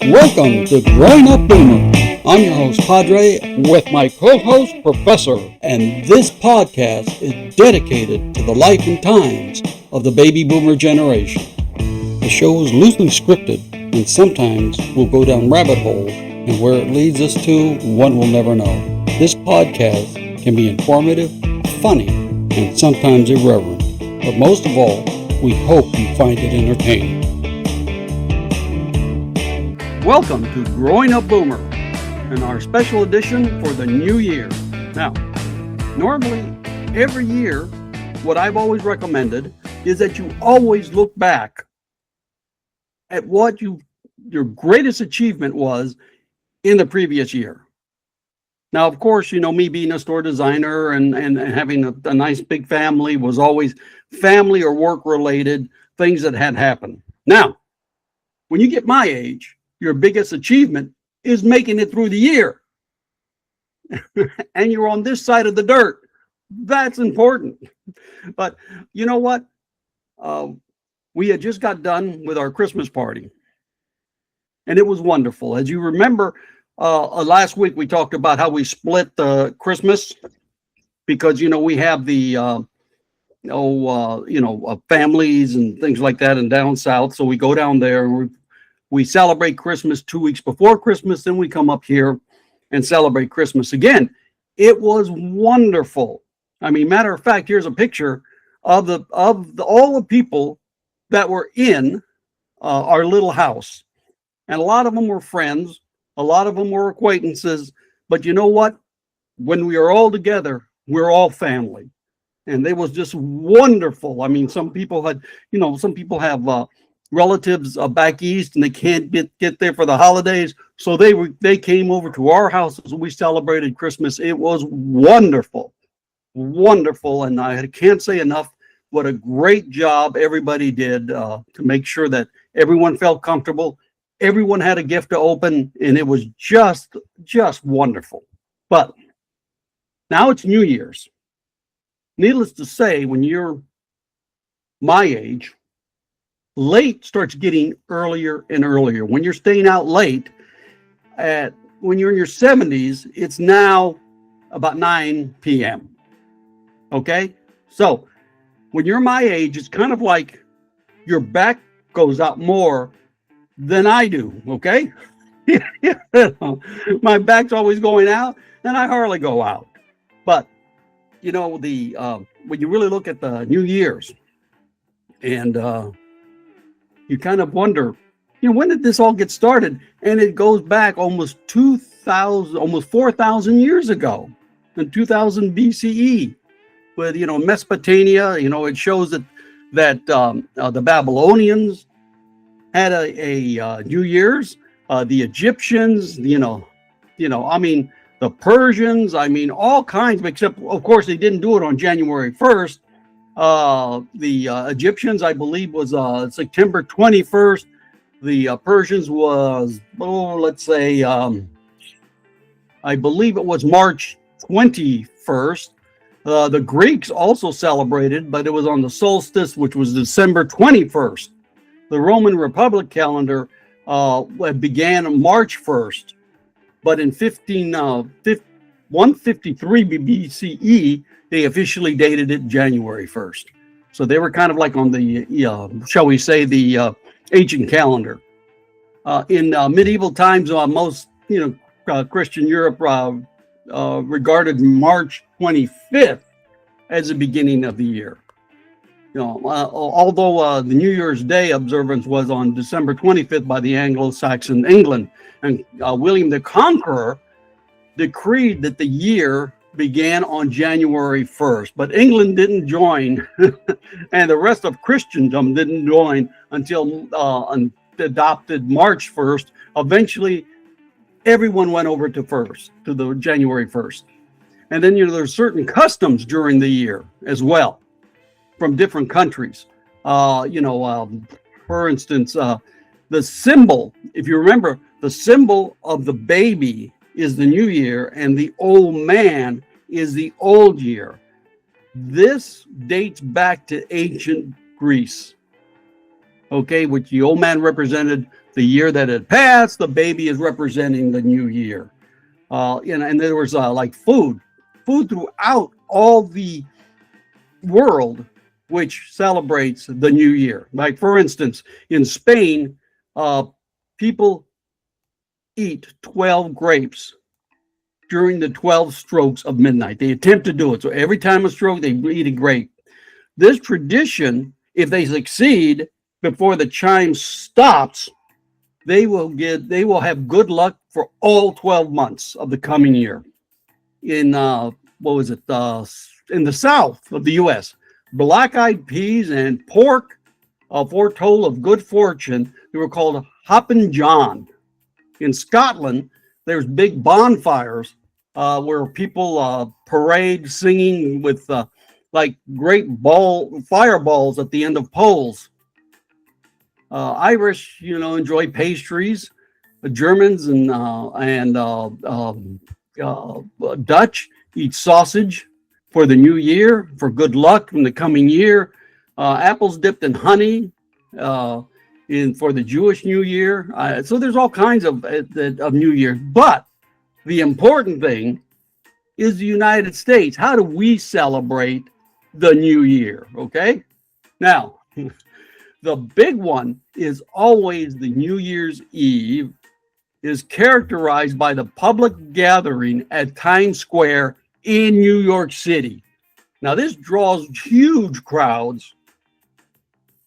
Welcome to Growing Up Boomer. I'm your host, Padre, with my co-host, Professor, and this podcast is dedicated to the life and times of the baby boomer generation. The show is loosely scripted, and sometimes we'll go down rabbit holes, and where it leads us to, one will never know. This podcast can be informative, funny, and sometimes irreverent, but most of all, we hope you find it entertaining. Welcome to Growing Up Boomer and our special edition for the new year. Now, normally every year, what I've always recommended is that you always look back at what your greatest achievement was in the previous year. Now, of course, you know, me being a store designer and having a nice big family was always family or work related things that had happened. Now, when you get my age, your biggest achievement is making it through the year. And you're on this side of the dirt. That's important. But you know what? We had just got done with our Christmas party. And it was wonderful. As you remember, last week we talked about how we split Christmas because, you know, we have the, families and things like that and down south. So we go down there and we celebrate Christmas 2 weeks before Christmas, then we come up here and celebrate Christmas again. It was wonderful. I mean, matter of fact, here's a picture of all the people that were in our little house. And a lot of them were friends, a lot of them were acquaintances, but you know what? When we are all together, we're all family. And it was just wonderful. I mean, some people have relatives back east and they can't get there for the holidays, so they came over to our house and we celebrated Christmas. It was wonderful, and I can't say enough what a great job everybody did to make sure that everyone felt comfortable, everyone had a gift to open, and it was just wonderful. But now it's New Year's. Needless to say, when you're my age, late starts getting earlier and earlier. When you're staying out late, when you're in your 70s, it's now about 9 p.m. Okay? So when you're my age, it's kind of like your back goes out more than I do. Okay? My back's always going out and I hardly go out. But, you know, when you really look at the New Year's and, you kind of wonder, you know, when did this all get started? And it goes back almost 4,000 years ago, in 2000 BCE, with, you know, Mesopotamia. You know, it shows that the Babylonians had a New Year's, the Egyptians, I mean, the Persians, I mean, all kinds, except of course they didn't do it on January 1st. The Egyptians, I believe, was September 21st. The Persians was, I believe it was March 21st. The Greeks also celebrated, but it was on the solstice, which was December 21st. The Roman Republic calendar began March 1st, but in 153 BCE, they officially dated it January 1st. So they were kind of like on the, shall we say, the ancient calendar. In medieval times, most, Christian Europe regarded March 25th as the beginning of the year. Although the New Year's Day observance was on December 25th by the Anglo-Saxon England, and William the Conqueror decreed that the year began on January 1st, but England didn't join, and the rest of Christendom didn't join until adopted March 1st. Eventually, everyone went over to the January 1st. And then, there's certain customs during the year as well from different countries. For instance, the symbol, if you remember, the symbol of the baby is the new year, and the old man is the old year. This dates back to ancient Greece. okay, which the old man represented the year that had passed, the baby is representing the new year. And there was like food throughout all the world, which celebrates the new year. Like, for instance, in Spain, people eat 12 grapes during the 12 strokes of midnight. They attempt to do it. So every time a stroke, they eat a grape. This tradition, if they succeed before the chime stops, they will have good luck for all 12 months of the coming year. In in the south of the U.S., black-eyed peas and pork foretold of good fortune. They were called Hoppin' John. In Scotland, there's big bonfires where people parade singing with like great fireballs at the end of poles. Irish, enjoy pastries. The Germans and Dutch eat sausage for the new year, for good luck in the coming year. Apples dipped in honey for the Jewish New Year. So there's all kinds of New Year. But the important thing is the United States. How do we celebrate the new year? Okay. Now, the big one is always the New Year's Eve, is characterized by the public gathering at Times Square in New York City. Now, this draws huge crowds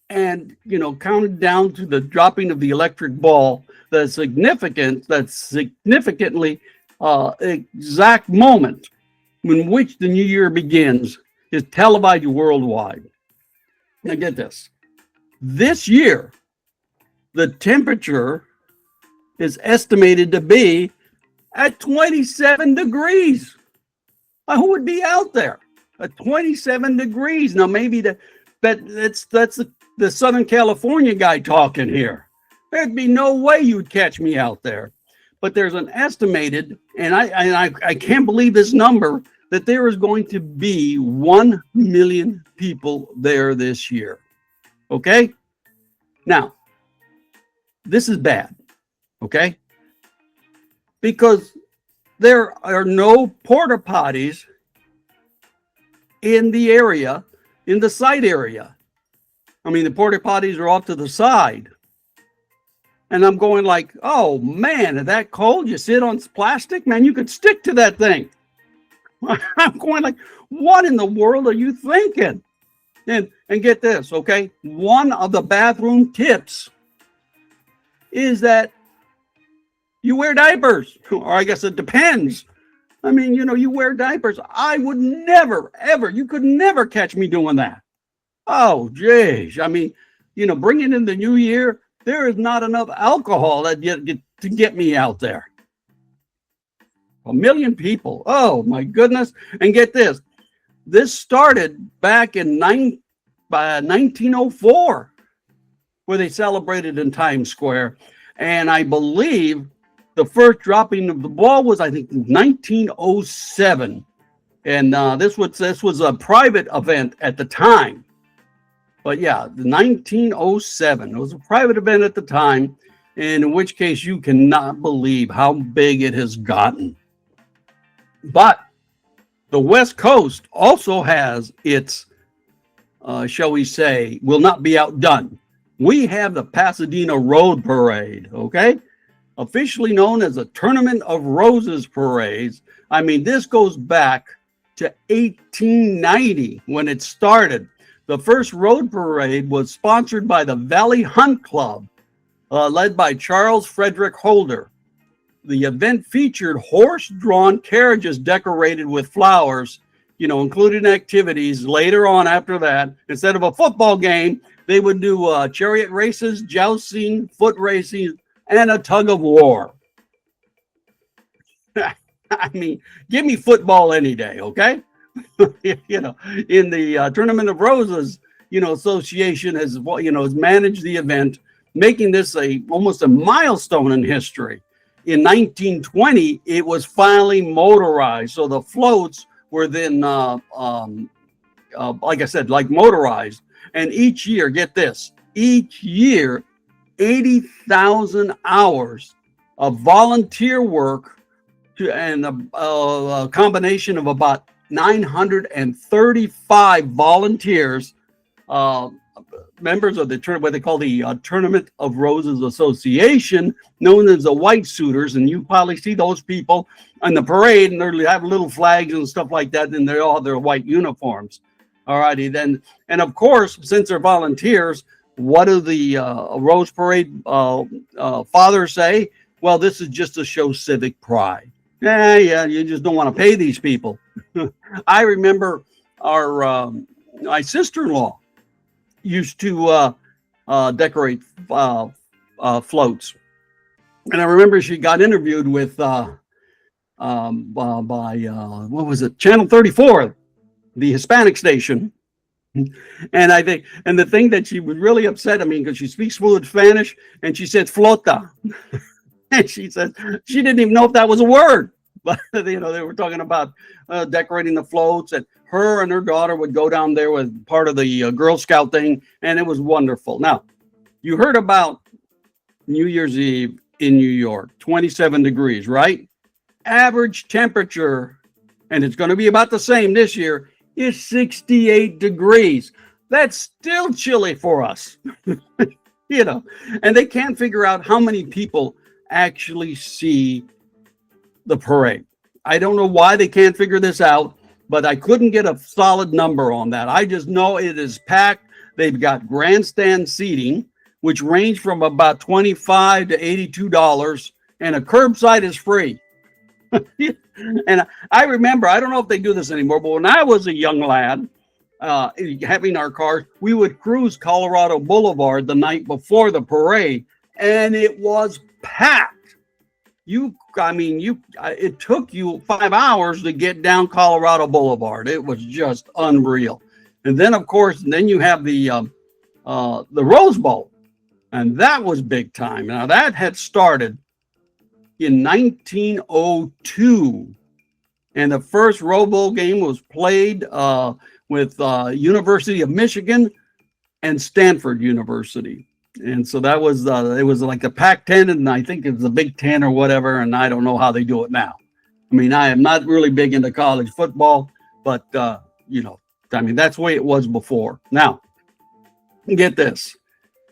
and, counted down to the dropping of the electric ball, the significantly exact moment in which the new year begins is televised worldwide. Now, get this. This year, the temperature is estimated to be at 27 degrees. Who would be out there at 27 degrees? Now, maybe that's the Southern California guy talking here. There'd be no way you'd catch me out there. But there's an estimated, and I can't believe this number, that there is going to be 1 million people there this year. Okay? Now, this is bad. Okay? Because there are no porta potties in the area, in the site area. I mean, the porta potties are off to the side. And I'm going like, oh man, is that cold? You sit on plastic? Man, you could stick to that thing. I'm going like, what in the world are you thinking? And get this, okay? One of the bathroom tips is that you wear diapers, or I guess it depends. I mean, you wear diapers. I would never, ever, you could never catch me doing that. Oh, geez. I mean, bringing in the new year, there is not enough alcohol to get me out there. 1 million people. Oh, my goodness. And get this. This started back in 1904, where they celebrated in Times Square. And I believe the first dropping of the ball was, I think, 1907. And this was a private event at the time. But yeah, 1907. It was a private event at the time, and in which case you cannot believe how big it has gotten. But the West Coast also has its, shall we say, will not be outdone. We have the Pasadena Rose Parade, okay? Officially known as the Tournament of Roses Parades. I mean, this goes back to 1890 when it started. The first road parade was sponsored by the Valley Hunt Club, led by Charles Frederick Holder. The event featured horse-drawn carriages decorated with flowers, including activities later on after that. Instead of a football game, they would do chariot races, jousting, foot racing, and a tug of war. I mean, give me football any day, okay? In the Tournament of Roses, association has managed the event, making this almost a milestone in history. In 1920, it was finally motorized. So the floats were then, like I said, like motorized. And each year, get this, each year 80,000 hours of volunteer work and a combination of about 935 volunteers, uh, members of the what they call the Tournament of Roses Association, known as the White Suiters. And you probably see those people on the parade, and they have little flags and stuff like that, and they all have their white uniforms. All righty then. And of course, since they're volunteers, what do the Rose Parade fathers say? Well, this is just to show civic pride. Yeah, you just don't want to pay these people. I remember my sister-in-law used to decorate floats. And I remember she got interviewed with by what was it, Channel 34, the Hispanic station. And I think, and the thing that she was really upset, I mean, because she speaks fluent Spanish, and she said flota. And she said she didn't even know if that was a word. But, they were talking about decorating the floats, and her and her daughter would go down there with part of the Girl Scout thing, and it was wonderful. Now, you heard about New Year's Eve in New York, 27 degrees, right? Average temperature, and it's going to be about the same this year, is 68 degrees. That's still chilly for us, and they can't figure out how many people actually see the parade. I don't know why they can't figure this out, but I couldn't get a solid number on that. I just know it is packed. They've got grandstand seating, which range from about $25 to $82, and a curbside is free. And I remember, I don't know if they do this anymore, but when I was a young lad, having our cars, we would cruise Colorado Boulevard the night before the parade, and it was packed. It took you 5 hours to get down Colorado Boulevard. It was just unreal. And then, of course, you have the Rose Bowl, and that was big time. Now, that had started in 1902, and the first Rose Bowl game was played with University of Michigan and Stanford University. And so that was it was like the Pac-10, and I think it was the Big Ten or whatever, and I don't know how they do it now. I mean, I am not really big into college football, but that's the way it was before. Now, get this,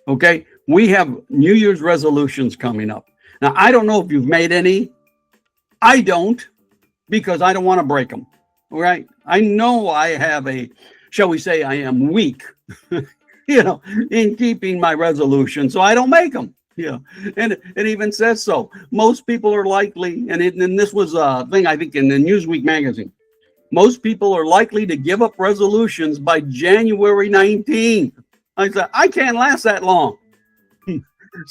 okay? We have New Year's resolutions coming up. Now, I don't know if you've made any. I don't, because I don't want to break them, all right? I know I have shall we say, I am weak in keeping my resolution, so I don't make them. And it even says so. Most people are likely, and this was a thing I think in the Newsweek magazine, most people are likely to give up resolutions by January 19th. I said, I can't last that long.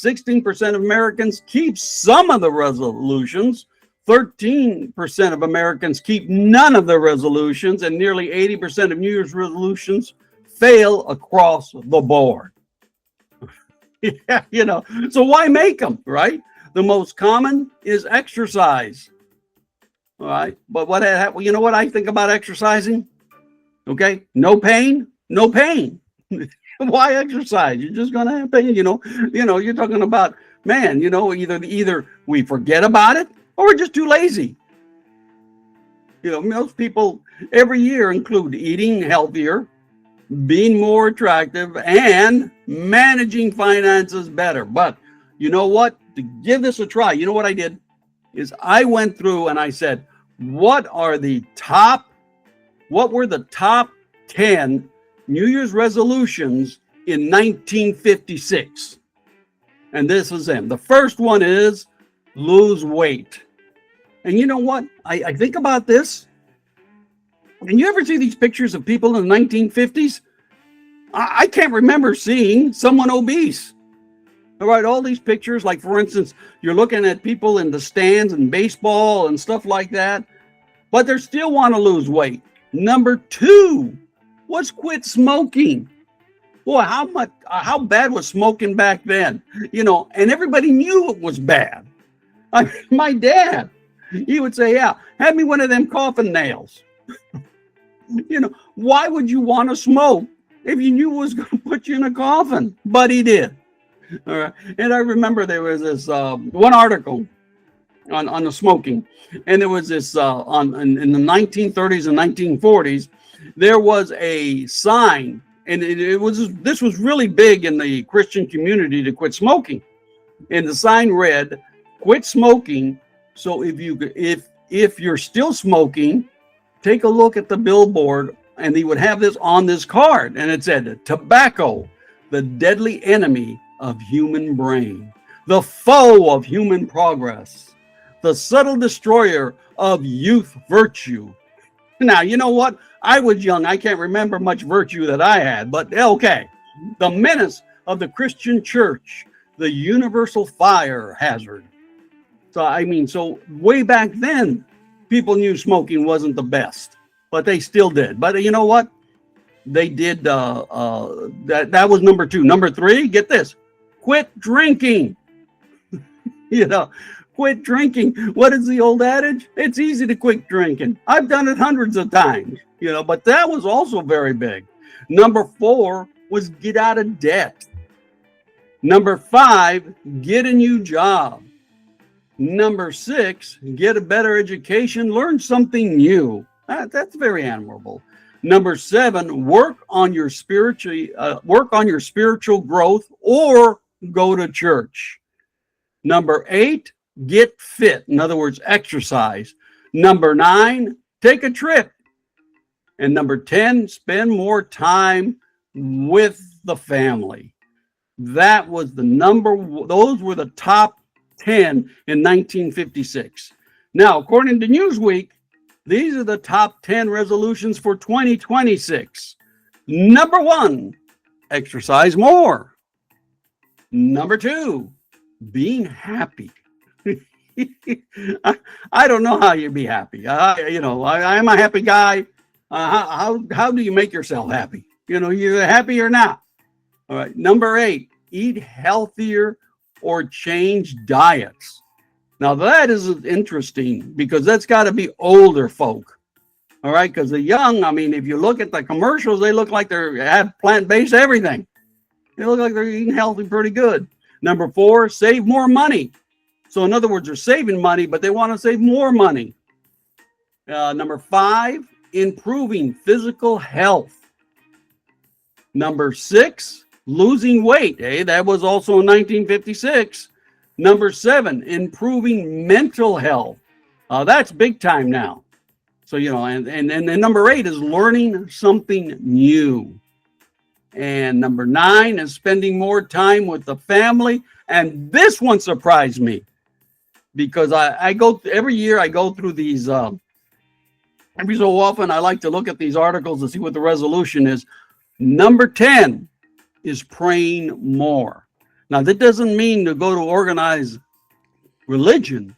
16% of Americans keep some of the resolutions. 13% of Americans keep none of the resolutions, and nearly 80% of New Year's resolutions fail across the board. So why make them, right? The most common is exercise. All right, but you know what I think about exercising? Okay, no pain. Why exercise? You're just gonna have pain. You're talking about, man. Either we forget about it or we're just too lazy. Most people every year include eating healthier, being more attractive, and managing finances better. But you know what? To give this a try, you know what I did? Is I went through and I said, what were the top 10 New Year's resolutions in 1956? And this is them. The first one is lose weight. And you know what? I think about this. And you ever see these pictures of people in the 1950s? I can't remember seeing someone obese. All right, all these pictures, like for instance, you're looking at people in the stands and baseball and stuff like that, but they still want to lose weight. Number 2 was quit smoking. Boy, how bad was smoking back then? And everybody knew it was bad. My dad, he would say, yeah, have me one of them coffin nails. Why would you want to smoke if you knew it was going to put you in a coffin? But he did. All right. And I remember there was this one article on the smoking, and there was this in the 1930s and 1940s, there was a sign, and this was really big in the Christian community to quit smoking, and the sign read, "Quit smoking. So if you're still smoking, take a look at the billboard," and he would have this on this card, and it said, "Tobacco, the deadly enemy of human brain, the foe of human progress, the subtle destroyer of youth virtue." Now, you know what? I was young. I can't remember much virtue that I had, but okay. "The menace of the Christian church, the universal fire hazard." So way back then, people knew smoking wasn't the best, but they still did. But you know what? They did, that was number 2. Number 3, get this, quit drinking. Quit drinking. What is the old adage? It's easy to quit drinking. I've done it hundreds of times, but that was also very big. Number 4 was get out of debt. Number 5, get a new job. Number 6, get a better education, learn something new. That's very admirable. Number 7, work on your spiritual growth or go to church. Number 8, get fit. In other words, exercise. Number 9, take a trip. And number 10, spend more time with the family. Those were the top 10 in 1956. Now, according to Newsweek, these are the top 10 resolutions for 2026. Number 1, exercise more. Number 2, being happy. I don't know how you be happy. I'm a happy guy. How do you make yourself happy? You're happy or not. All right. Number 8, eat healthier or change diets. Now that is interesting because that's got to be older folk. All right. Because the young, if you look at the commercials, they look like they have plant-based everything. They look like they're eating healthy pretty good. Number 4, save more money. So in other words, they're saving money, but they want to save more money. Number 5, improving physical health. Number 6, losing weight. That was also in 1956. Number 7, improving mental health. That's big time now. So, and number 8 is learning something new. And number 9 is spending more time with the family. And this one surprised me because I go every year, I go through these, every so often, I like to look at these articles to see what the resolution is. Number 10 is praying more. Now, that doesn't mean to go to organized religion,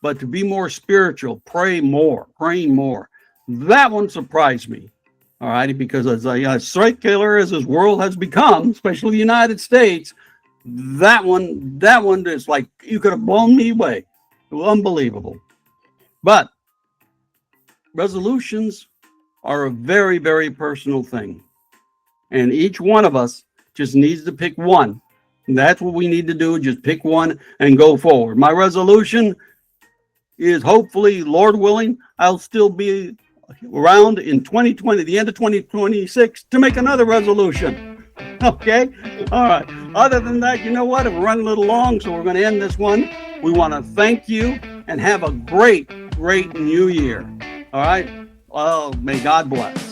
but to be more spiritual, praying more. That one surprised me. All right, because as a strike killer as this world has become, especially the United States, that one is like you could have blown me away. It was unbelievable. But resolutions are a very, very personal thing. And each one of us just needs to pick one. And that's what we need to do, just pick one and go forward. My resolution is hopefully, Lord willing, I'll still be around in 2020, the end of 2026, to make another resolution. Okay? All right. Other than that, you know what? We're running a little long, so we're going to end this one. We want to thank you and have a great, great new year. All right? Well, may God bless.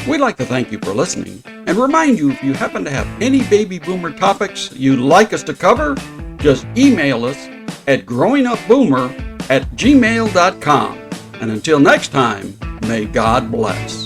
We'd like to thank you for listening and remind you if you happen to have any baby boomer topics you'd like us to cover, just email us at growingupboomer@gmail.com. And until next time, may God bless.